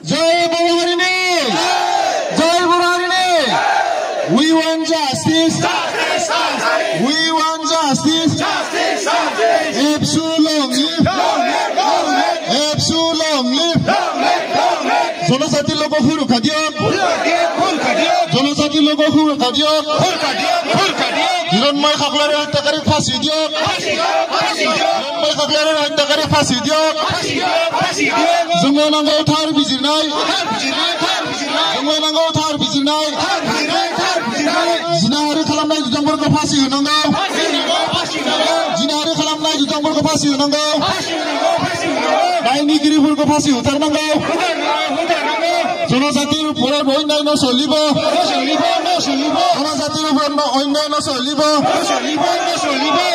Jai Boroharini! Jai Boroharini! We want justice! We want justice! Epsilon live! Epsilon live! জনজাতি লোক সুৰক্ষা দিয়ক জনজাতি লোক সুৰক্ষা দিয়ক হিৰণময় খাকলাৰে হত্যাকাৰীক ফাঁচি দিয়ক হিৰণময় খাকলাৰে হত্যাকাৰীক ফাঁচি দিয়ক जोंनो नांगौ थार बिजिरनाय जोंनो नांगौ थार बिजिरनाय जिनाहारि खालामनाय जुदांफोरखौ फासि होनांगौ जिनाहारि खालामनाय जुदांफोरखौ फासि होनांगौ दायनिगिरिफोरखौ फासि होथारनांगौ जनजातिर ওপৰত অন্যায় নচলিব জনজাতিৰ ওপৰত অন্যায় নচলিব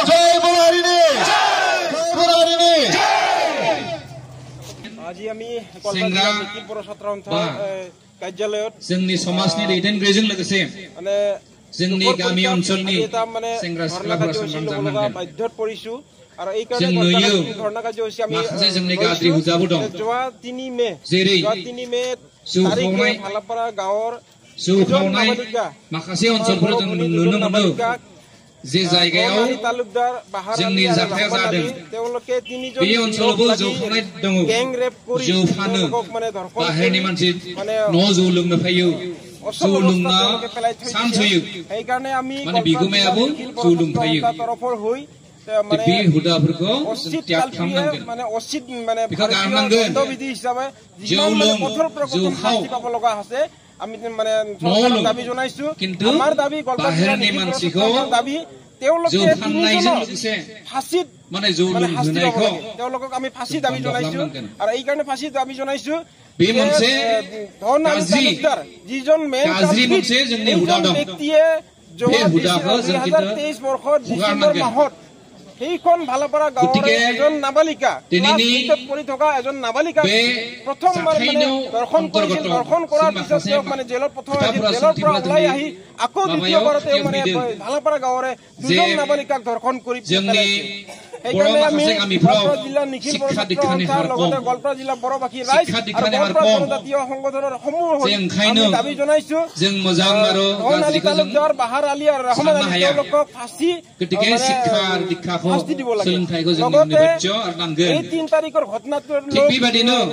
জয় বৰহাৰিনী জয় বৰহাৰিনী আজি আমি কলকাতা লখিমপুৰ ছাত্ৰ সন্থা কাৰ্যালয়ত जोंनि समाजनि दैदेनगिरिजों लोगोसे মানে जोंनि गामि ओनसोलनि মানে सेंग्रा सिख्लाफोरा सनमान जानांगोन বাধ্যত পৰিছো আৰু এই কাৰণে ধৰ্ণা কাৰ্যসূচী আমি माखासे जोंनि गाज्रि हुदाबो दं যোৱা 3 মে जेरै তাৰিখে ভালাপাৰা গাঁৱৰ जौ खावनाय माखासे ओनसोलफोर जों नुनो मोनो जे जायगायाव जोंनि जाथाया जादों बे ओनसोलावबो जौ खावनाय दङ जौ फानो बाहेरनि मानसि न' जौ लोंनो फैयो जौ लोंना चान्स होयो माने बिगुमायाबो जौ लोंफायो बे हुदाफोरखौ त्याग खालामनांगोन बेखौ गारनांगोन जौ लों जौ खाव আমি মানে দাবী জনাইছো আমাৰ দাবী বাহিৰনি মানসিকো দাবী তেওঁলোকে ফান্নাইজों लोगोसे ফাঁসিত মানে জৌ লোंनायखौ তেওঁলোকক আমি ফাঁসি দাবী জনাইছো আৰু এই কাৰণে ফাঁসি দাবী জনাইছো बे मोनसे गाज्रि যিজন মেন गाज्रि मोनसे जोंनि हुदा दं ব্যক্তিয়ে बे हुदाखौ जों 2023 বৰ্ষৰ ডিসেম্বৰ মাহত সেইখন ভালাপাৰা গাঁৱৰ এজন নাবালিকা ক্লাছত পঢ়ি থকা এজন নাবালিকা প্ৰথমবাৰ মানে দৰ্শন কৰাৰ পিছত তেওঁক মানে জেলৰ পৰা ওলাই আহি আকৌ দ্বিতীয়বাৰ তেওঁ মানে ভালাপাৰা গাঁৱৰে দুজন নাবালিকাক ধৰ্ষণ কৰি সেইকাৰণে আমি গোৱালপাৰা জিলা নিখিল বৰসংঘৰ লগতে গোৱালপাৰা জিলা বড়োভাষী ৰাইজ আৰু গোৱালপাৰা জনজাতীয় সংগঠনৰ সমূহ আমি দাবী জনাইছো তালুকদাৰ বাহাৰ আলী আৰু ৰহমান আলী তেওঁলোকক ফাঁচি দিব লাগে লগতে এই 3 তাৰিখৰ ঘটনাটোৰ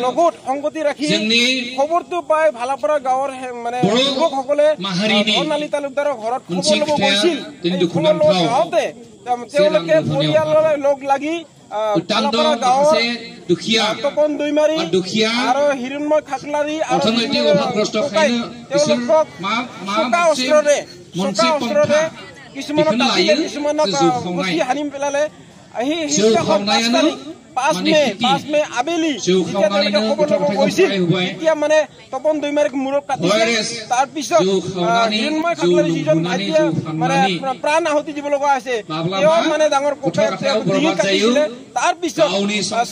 লগত সংগতি ৰাখি খবৰটো পাই ভালাপাৰা গাঁৱৰ মানে যুৱকসকলে বৰ্ণালী তালুকদাৰৰ ঘৰত খবৰ ল'ব গৈছিল তেওঁলোকে পৰিয়ালৰ লগ লাগি ভালাপাৰা গাঁৱৰ তপন দৈমাৰী আৰু হিৰণময় খাকলাৰী আৰু তেওঁলোকক চোকা অস্ত্ৰৰে কিছুমানক গুচি হানি পেলালে আহি 5 মে আবেলি যেতিয়া তেওঁলোকে খবৰ ল'ব গৈছিল তেতিয়া মানে তপন দৈমাৰীক মূৰত কাটিছে তাৰপিছত হিৰণময় খাকলাৰী যিজন এতিয়া মানে প্ৰাণ আহুতি দিব লগা আছে তেওঁ মানে ডাঙৰ কোঠাত ডিঙি কাটিছিলে তাৰপিছত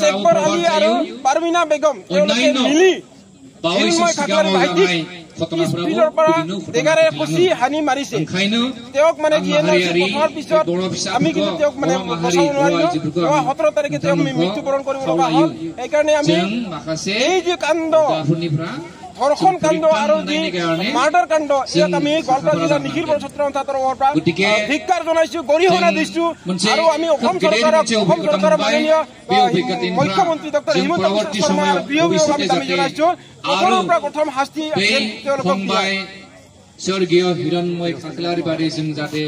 শেখৰ আলী আৰু পাৰমিনা বেগম তেওঁলোকে মিলি হিৰণময় খাকলাৰী ভাইটিক স্পিডৰ পৰা দেগাৰে খুচি হানি মাৰিছে তেওঁক মানে পঠাৰ পিছত আমি কিন্তু তেওঁক মানে বচাব নোৱাৰিলো 17 তাৰিখে তেওঁক মৃত্যুবৰণ কৰিব লগা হ'ল সেইকাৰণে আমি এই যে কাণ্ড ধৰ্ষণ কাণ্ড আৰু যি মাৰ্ডাৰ কাণ্ড ইয়াক আমি গোৱালপাৰা জিলা নিখিল ছাত্ৰ সন্থাৰ তৰফৰ পৰা ধিক্কাৰ জনাইছো গৰিহণা দিছো আৰু আমি অসম চৰকাৰৰ মাননীয় মুখ্যমন্ত্ৰী ডক্টৰ হিমন্ত বিশ্ব শৰ্মাৰ আমি দাবী জনাইছো সকলোৰে পৰা প্ৰথম শাস্তি তেওঁলোকক দিয়াই স্বৰ্গীয় হিৰণময় খাকলাৰী বাৰে जों जाहाथे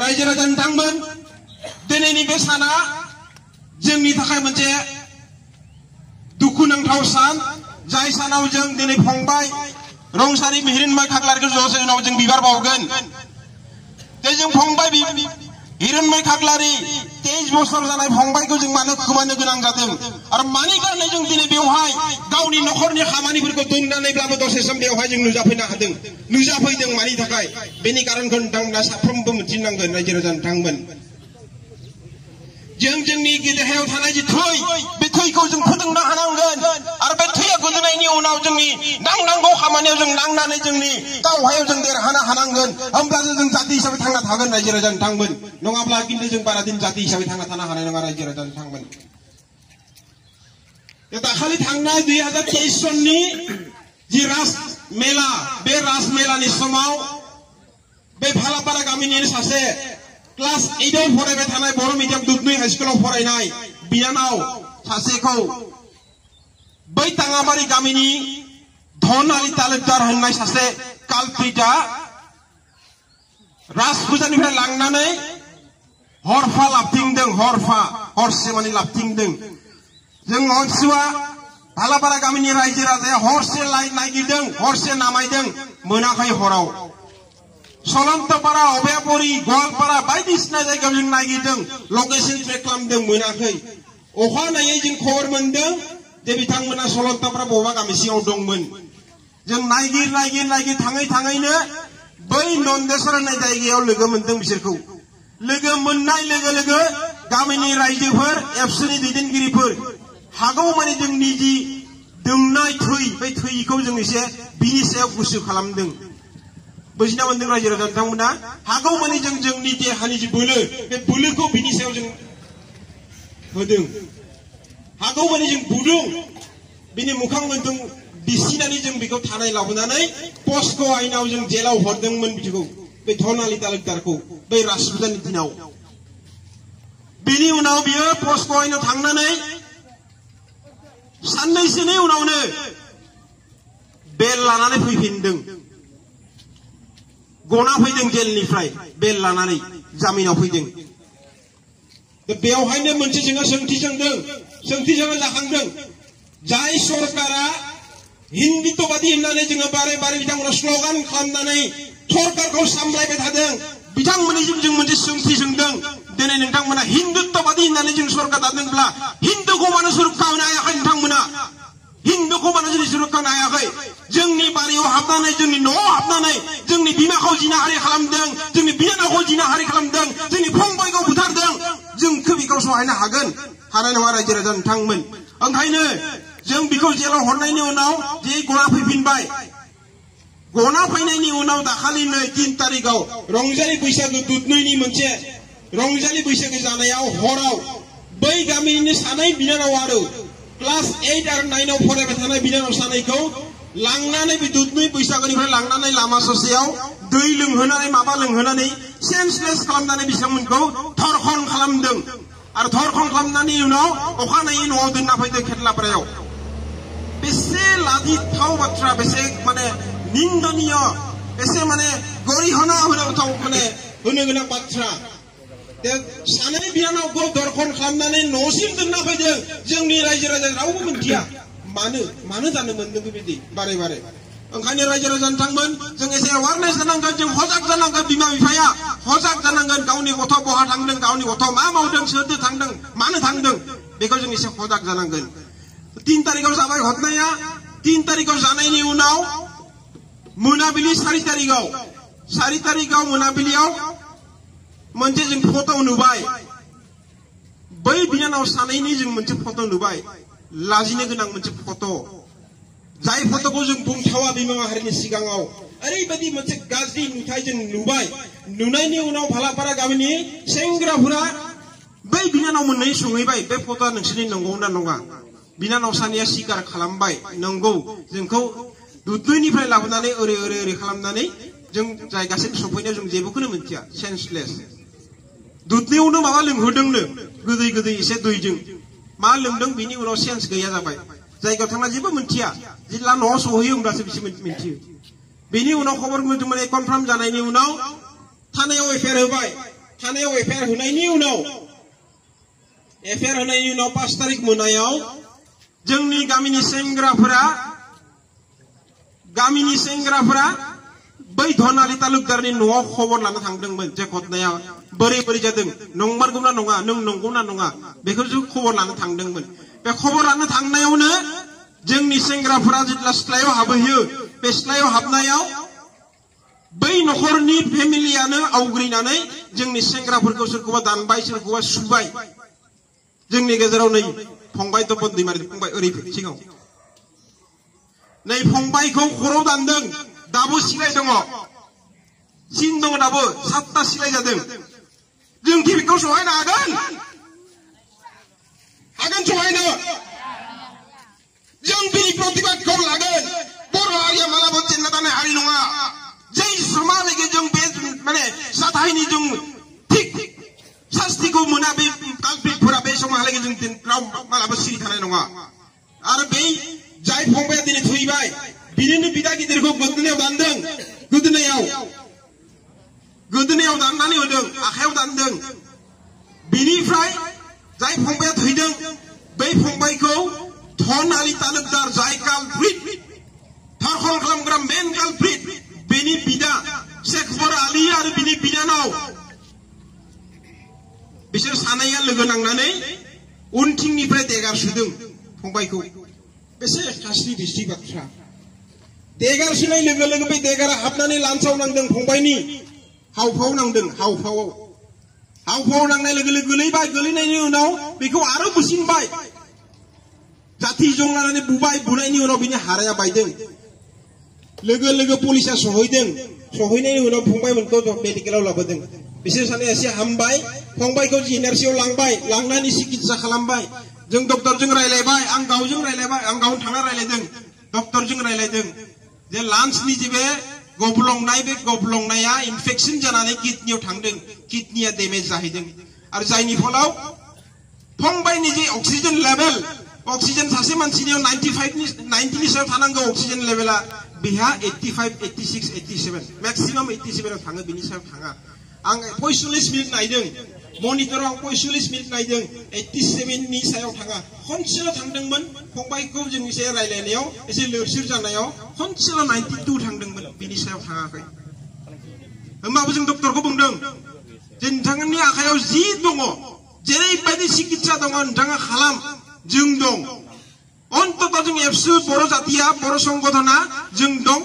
रायजो राजा नोंथांमोन दिनैनि बे साना जोंनि थाखाय मोनसे दुखुनांथाव सान जाय सानाव जों दिनै फंबाय रंसारि हिरणमय खाकलारीखौ ज'से उनाव जों बिबार बावगोन जों फंबाय हिरणमय खाकलारी 23 बोसोर जानाय फंबायखौ जों मानो खोमानो गोनां जादों आरो मानि कारणे जों दिनै बेवहाय गावनि नखरनि खामानिफोरखौ दोननानैब्लाबो दसे सम बेवहाय जों नुजाफैदों मानि थाखाय बेनि कारनखौ नोंथांमोना साफ्रोमबो मिथिनांगोन रायजो राजा नोंथांमोन जों जोंनि देहायाव थानाय जे थै बे थैखौ जों फोजोंनो हानांगोन आरो बे थैया गोदोनायनि उनाव जोंनि नांनांगौ खामानियाव जों नांनानै जोंनि दावहायाव जों देरहानो हानांगोन होमब्लासो जों जाति हिसाबै थांना थागोन रायजो राजा नोंथांमोन नङाब्ला खिन्थु जों बारा दिन जाति हिसाबै थांना थानो हानाय नङा रायजो राजा नोंथांमोन दाखालि थांनाय 2023 सननि जि राज मेला बे राज मेलानि समाव बे भालापारा गामिनि सासे क्लास 8 आव फरायबाय थानाय बर' मिडियाम दुधनৈ हाइ स्कुलाव फरायनाय बिनानाव सासेखौ बै ताङाबारि गामिनि धनालि तालुकदार होननाय सासे कालप्रिटा राजफुजानिफ्राय लांनानै हरफा लाबथिंदों हरफा हरसे माने लाबथिंदों जों हरसेवा भालापारा गामिनि रायजो राजाया हरसे नागिरदों हरसे नामायदों मोनाखै हराव सलन्तपारा अभयापुरी गवालपारा बायदिसिना जायगायाव जों नागिरदों लकेशन ट्रेक खालामदों मोनाखै अखानायै जों खबर मोनदों जे बिथांमोना सलन्तपारा बबेबा गामि सिङाव दंमोन जों नागिर थाङै थाङैनो बै नन्देश्वर होननाय जायगायाव लोगो मोनदों बिसोरखौ लोगो मोननाय लोगो गामिनि रायजोफोर एबसुनि दैदेनगिरिफोर हागौमानि जोंनि जि दोंनाय थै बै थैखौ जों एसे बिनि सायाव गुसु खालामदों बुजिना मोनदों रायजो राजा बिथांमोना हागौमानि जों जोंनि देहानि जि बोलो बे बोलोखौ बिनि सायाव जों होदों हागौमानि जों बुदों बिनि मोखां मोनदों बिसिनानै जों बेखौ थानाय लाबोनानै पस्को आइनाव जों जेलाव हरदोंमोन बिदिखौ बे धनालि तालुकदारखौ बै राजफुजानि दिनाव बिनि उनाव बियो पस्को आइनाव थांनानै साननैसोनि उनावनो बेल लानानै फैफिनदों गना फैदों जेलनिफ्राय बेल लानानै जामिनाव फैदों बेवहायनो मोनसे जोङो सोंथि जोङो जाखांदों जाय सरकारा हिन्दुत्वबादि होननानै जोङो बारे बिथांमोना स्लगान खालामनानै सरकारखौ सामलायबाय थादों बिथांमोननिसिम जों मोनसे सोंथि सोंदों दिनै नोंथांमोना हिन्दुत्वबादि होननानै जों सरकार दादोंब्ला हिन्दुखौ मानो सुरक्षा होनो हायाखै नोंथांमोना हिन्दुखौ मानो जों सुरक्षा होनो हायाखै जोंनि बारियाव हाबनानै जोंनि न'आव हाबनानै जोंनि बिमाखौ जिनाहारि खालामदों जोंनि बिनानावखौ जिनाहारि खालामदों जोंनि फंबायखौ बुथारदों जों बेखौ सहायनो हानाय नङा रायजो राजा नोंथांमोन ओंखायनो जों बेखौ जेलाव हरनायनि उनाव जे गना फैफिनबाय गना फैनायनि उनाव दाखालि नै 3 तारिखआव रंजालि बैसागो दुधनैनि मोनसे रंजालि बैसागो जानायाव हराव बै गामिनि सानै बिनानाव आरो क्लास 8 आरो 9 आव फरायबाय थानाय बिनानाव सानैखौ लांनानै बे दुधनै बैसागोनिफ्राय लांनानै लामा ससेयाव दै लोंहोनानै माबा लोंहोनानै सेन्सलेस खालामनानै बिथांमोनखौ धर्षण खालामदों आरो धर्षण खालामनायनि उनाव अखानायै न'आव दोनना फैदों खेतलापारायाव बेसे लाजिथाव बाथ्रा बेसे माने निन्दनीय बेसे माने गरिहना होनांथाव माने होनो गोनां बाथ्रा सानै बिनानावखौ धर्षण खालामनानै न'सिम दोनना फैदों जोंनि रायजो राजा रावबो मिन्थिया मानो जानो मोनदों बेबायदि बारे ओंखायनो रायजो राजा नोंथांमोन जों एसे एवारनेस जानांगोन जों सजाग जानांगोन बिमा बिफाया सजाग जानांगोन गावनि गथ' बहा थांदों गावनि गथ' मा मावदों सोरदो थांदों मानो थांदों बेखौ जों एसे सजाग जानांगोन 3 तारिखआव जाबाय घटनाया 3 तारिखआव जानायनि उनाव मोनाबिलि 4 तारिखआव मोनाबिलियाव मोनसे जों फट' नुबाय बै बिनानाव सानैनि जों मोनसे फट' नुबाय लाजिनो गोनां मोनसे फट' जाय फट'खौ जों बुंथावा बिमा माहारिनि सिगाङाव ओरैबायदि मोनसे गाज्रि नुथाय जों नुबाय नुनायनि उनाव भालापारा गामिनि सेंग्राफोरा बै बिनानाव मोननै सोंहैबाय बे फट'आ नोंसोरनि नंगौना नङा बिनानाव सानैया स्वीकार खालामबाय नंगौ जोंखौ दुधनैनिफ्राय लाबोनानै ओरै खालामनानै जों जायगासिम सफैनायाव जों जेबोखौनो मिन्थिया सेन्सलेस दुधनैयावनो माबा लोंहोदोंनो गोदै एसे दैजों मा लोंदों बिनि उनाव सेन्स गैया जाबाय जायगायाव थांना जेबो मिन्थिया जेब्ला न'आव सहैयो होमब्लासो बिसोर मिन्थियो बेनि उनाव खबर मोनदोंमोन कनफार्म जानायनि उनाव थानायाव एफआइआर होबाय थानायाव एफआइआर होनायनि उनाव 5 तारिख मोनायाव जोंनि गामिनि सेंग्राफोरा बै धनालि तालुकदारनि न'आव खबर लानो थांदोंमोन जे घटनाया बोरै जादों नंमारगौना नङा नों नंगौना नङा बेखौ जों खबर लानो थांदोंमोन बे खबर लानो थांनायावनो जोंनि सेंग्राफोरा जेब्ला सिथ्लायाव हाबहैयो बे सिथ्लायाव हाबनायाव बै नखरनि फेमिलियानो आवग्रिनानै जोंनि सेंग्राफोरखौ सोरखौबा दानबाय सोरखौबा सुबाय जोंनि गेजेराव नै फंबाय तपन दैमारि फंबाय ओरै सिगाङाव नै फंबायखौ खर'आव दानदों दाबो सिलाय दङ सिन दङ दाबो 7टा सिलाय जादों जों बेखौ सहायनो हागोन सहायनो जों बिनि प्रतिबादखौ लागोन बर' हारिया मालाबा जेनना थानाय हारि नङा जै समालागै जों बे माने जाथायनि जों थिक शास्तिखौ मोना बे कालप्रिटफोरा बे समालागै जों मालाबा सिरि थानाय नङा आरो बै जाय फंबाया दिनै थैबाय बिनिनो बिदा गिदिरखौ गोदोनायाव दानदों गोदोनायाव दाननानै होदों आखायाव दानदों बिनिफ्राय जाय फंबाया थैदों बै फंबायखौ धन आली तालुकदार जाय कालप्रिट धर्षण खालामग्रा मेन कालप्रिट बेनि बिदा शेखबर आली आरो बिनि बिनानाव बिसोर सानैया लोगो नांनानै उनथिंनिफ्राय देगार सुदों फंबायखौ बेसे गाज्रि बिस्रि बाथ्रा देगार सुनाय लोगो लोगो बे देगारा हाबनानै लान्साव नांदों फंबायनि हावफाव नांदों हावफाव नांनाय लोगो लोगो गोलैबाय गोलैनायनि उनाव बेखौ आरो बुसिनबाय जाथि जं लानानै बुबाय बुनायनि उनाव बिनि हाराया बायदों लोगो लोगो पुलिसा सहैनायनि उनाव फंबायमोनखौ मेडिकेलाव लाबोदों बिसोर सानैया एसे हामबाय फंबायखौ जिएनआरसियाव लांबाय लांनानै सिकित्सा खालामबाय जों डक्टरजों रायलायबाय आं गावजों थांना रायलायदों डक्टरजों रायलायदों जे लान्सनि जे बे गब्लंनाया इनफेक्शन जानानै किडनियाव थांदों किडनिया डेमेज जाहैदों आरो जायनि फलाव फंबायनि जे अक्सिजेन लेभेल अक्सिजेन सासे मानसिनियाव 90 नि सायाव थानांगौ अक्सिजेन लेभेला बिहा 85 86 87 मैक्सिमाम 87 आव थाङो बिनि सायाव थाङा आं 45 मिनिट नायदों मनिटराव आं 45 मिनिट नायदों 87 नि सायाव थाङा खनसेल' थांदोंमोन फंबायखौ जों एसे रायलायनायाव एसे लोरसोर जानायाव खनसेल' 92 थांदोंमोन बिनि सायाव थाङाखै होमबाबो जों डक्टरखौ बुंदों जे नोंथांनि आखायाव जि दङ जेरैबायदि सिकित्सा दङ नोंथाङा खालाम जों दं अन्तत जों एबसु बर' जातिया बर' संगठना जों दं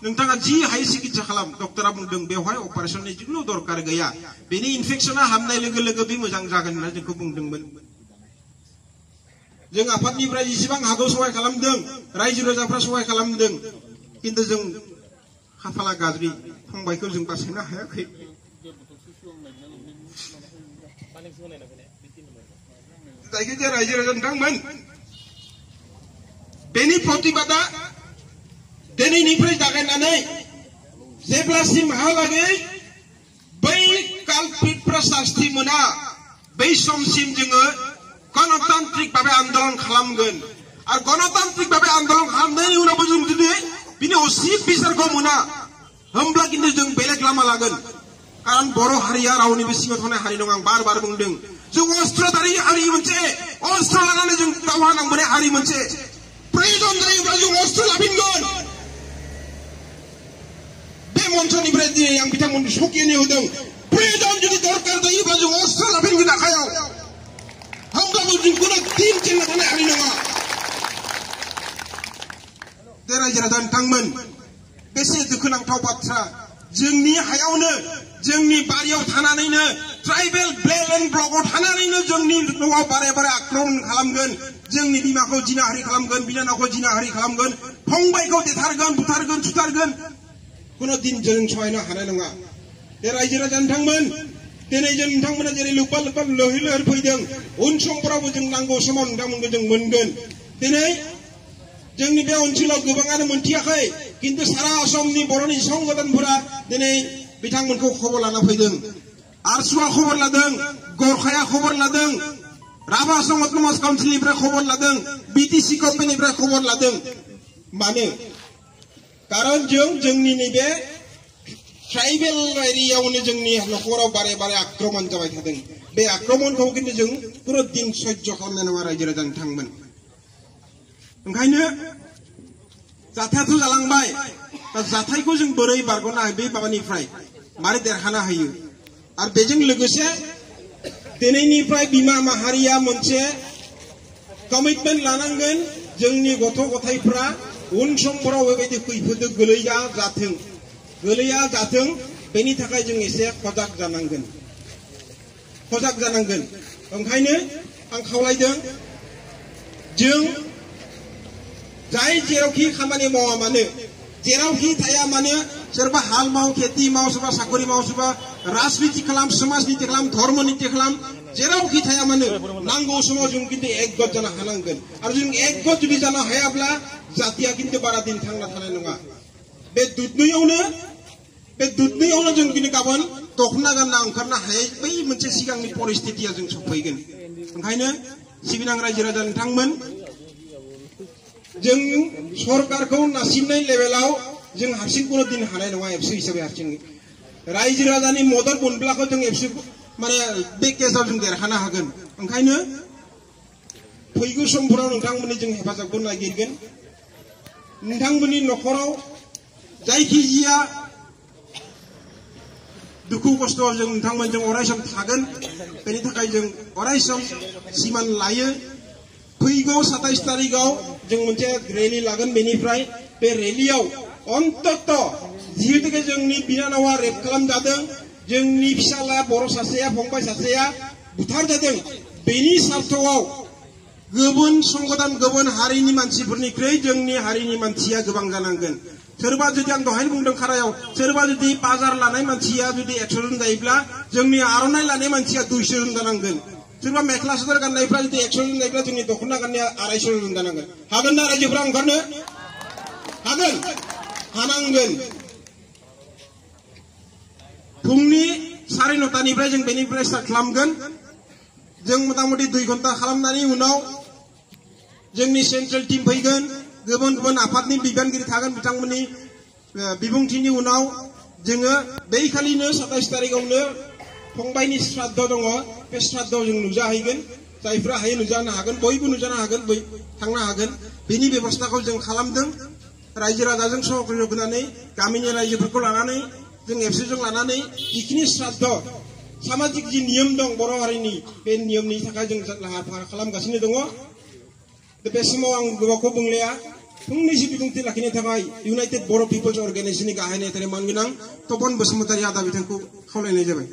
नोंथाङा जि हाय सिकित्सा खालाम डक्टरा बुंदों बेवहाय अपारेशननि जिखुनु दरकार गैया बेनि इनफेक्शना हामनाय लोगो लोगो बे मोजां जागोन होनना जोंखौ बुंदोंमोन जों आफादनिफ्राय जेसेबां हागौ सहाय खालामदों रायजो राजाफ्रा सहाय खालामदों किन्तु जों खाफाला गाज्रि फंबायखौ जों बासायनो हायाखै जायखिजाया रायजो राजा नोंथांमोन बेनि प्रतिबादा दिनैनिफ्राय जागायनानै जेब्लासिमहालागै बै कालप्रिटफ्रा शास्ति मोना बै समसिम जोङो गणतान्त्रिक भाबे आन्दोलन खालामगोन आरो गणतान्त्रिक भाबे आन्दोलन खालामनायनि उनावबो जों जुदि बिनि उसित बिसारखौ मोना होमब्ला किन्तु जों बेलेग लामा लागोन कारण बर' हारिया रावनिबो सिङाव थानाय हारि नङा आं बार बुंदों जों अस्त्रधारि हारि मोनसे अस्त्र लानानै जों दावहा नांबोनाय हारि मोनसे प्रयोजन जायोब्ला जों अस्त्र लाफिनगोन बे मन्चनिफ्राय दिनै आं बिथांमोनखौ सकिनि होदों प्रयोजन जुदि दरकार जायोब्ला जों अस्त्र लाफिनगोन आखायाव होमब्लाबो जों कुनु दिन जेनना थानाय हारि नङा रायजो राजा नोंथांमोन बेसे दुखुनांथाव बाथ्रा जोंनि हायावनो जोंनि बारियाव थानानैनो ट्राइबेल ब्लेक ब्लकआव थानानैनो जोंनि न'आव बारे आक्रमण खालामगोन जोंनि बिमाखौ जिनाहारि खालामगोन बिनानावखौ जिनाहारि खालामगोन फंबायखौ देथारगोन बुथारगोन सुथारगोन कुनु दिन जों सहायनो हानाय नङा रायजो राजा नोंथांमोन दिनै जों नोंथांमोना जेरै लोब्बा लैहोर फैदों उन समफोरावबो जों नांगौ समाव नोंथांमोनखौ जों मोनगोन दिनै जोंनि बे ओनसोलाव गोबाङानो मोनथियाखै किन्तु सारा आसामनि बर'नि संगठनफोरा दिनै बिथांमोनखौ खबर लाना फैदों आरसुआ खबर लादों गरखाया खबर लादों राभा समाज काउन्सिलनिफ्राय खबर लादों बिटिसि गभर्नमेन्टनिफ्राय खबर लादों मानो कारण जोंनि नैबे ट्राइबेल एरियायावनो जोंनि न'खराव बारे आक्रमण जाबाय थादों बे आक्रमणखौ किन्तु जों कुनु दिन सह्य खालामनाय नङा रायजो राजा नोंथांमोन ओंखायनो जाथायाथ' जालांबाय दा जाथायखौ जों बोरै बारग'नो हायो बे माबानिफ्राय मारै देरहानो हायो आरो बेजों लोगोसे दिनैनिफ्राय बिमा माहारिया मोनसे कमिटमेन्ट लानांगोन जोंनि गथ' गथायफ्रा उन समफोराव बेबायदि खैफोदजों गोलैया जाथों बेनि थाखाय जों एसे सजाग जानांगोन ओंखायनो आं खावलायदों जों जाय जेरावखि खामानि मावा मानो जेरावखि थाया मानो सोरबा हाल माव खेति माव सोरबा साखरि माव सोरबा राजनिति खालाम समाज निति खालाम धर्म निति खालाम जेरावखि थाया मानो नांगौ समाव जों किन्तु एक गट जानो हानांगोन आरो जों एक गट जुदि जानो हायाब्ला जातिया किन्तु बारा दिन थांना थानाय नङा बे दुधनैयावनो जों किन्तु गाबोन दखना गानना ओंखारनो हायै बै मोनसे सिगांनि परिस्थितिया जों सफैगोन ओंखायनो सिबिनां रायजो राजा नोंथांमोन जों सरकारखौ नासिननाय लेभेलाव जों हारसिंखौनो दिन हानाय नङा एबसु हिसाबै हारसिं रायजो राजानि मदद मोनब्लाखौ जों एबसु माने बे केसाव जों देरहानो हागोन ओंखायनो फैगौ समफोराव नोंथांमोननि जों हेफाजाबखौ नागिरगोन नोंथांमोननि न'खराव जायखिजाया दुखु खस्थ'आव जों नोंथांमोनजों अरायसम थागोन बेनि थाखाय जों अरायसम सिमान लायो फैगौ 27 तारिखआव जों मोनसे रेलि लागोन बेनिफ्राय बे रेलियाव अन्तत जिहेतुके जोंनि बिनानावा रेप खालामजादों जोंनि फिसाला बर' सासेया फंबाय सासेया बुथारजादों बेनि सार्थआव गुबुन संगठन गुबुन हारिनि मानसिफोरनिख्रुइ जोंनि हारिनि मानसिया गोबां जानांगोन सोरबा जुदि आं दहाय बुंदों खारायाव सोरबा जुदि बाजार लानाय मानसिया जुदि 100 जन जायोब्ला जोंनि आर'नाइ लानाय मानसिया 200 जन जानांगोन सोरबा मेख्ला सादर गाननायफ्रा जुदि 100 जन जायोब्ला जोंनि दखना गाननाया 250 जन जानांगोन हागोन ना रायजोफ्रा ओंखारनो हागोन हानांगोन फुंनि 9:30निफ्राय जों बेनिफ्राय स्टार्ट खालामगोन जों मथा-मथि 2 घन्टा खालामनायनि उनाव जोंनि सेन्ट्रेल टीम फैगोन गुबुन आफादनि बिबानगिरि थागोन बिथांमोननि बिबुंथिनि उनाव जोङो बै खालिनो 27 तारिखआवनो फंबायनि श्राद्ध दङ बे श्राद्धआव जों नुजाहैगोन जायफ्रा हायो नुजानो हागोन बयबो नुजानो हागोन थांनो हागोन बेनि बेबस्थाखौ जों खालामदों रायजो राजाजों सहयोग होनानै गामिनि रायजोफोरखौ लानानै जों एबसुजों लानानै जिखिनि श्राद्ध सामाजिक जि नियम दं बर' हारिनि बे नियमनि थाखाय जों लाहार फाहार खालामगासिनो दङ बे समाव आं गोबावखौ बुंलाया फंनैसो बिबुंथि लाखिनो थाखाय इउनाइटेड बर' पिपल्स अर्गानाइजेशननि गाहाय नेहाथारि मानगोनां तपन बसुमतारी आदा बिथांखौ खावलायनाय जाबाय।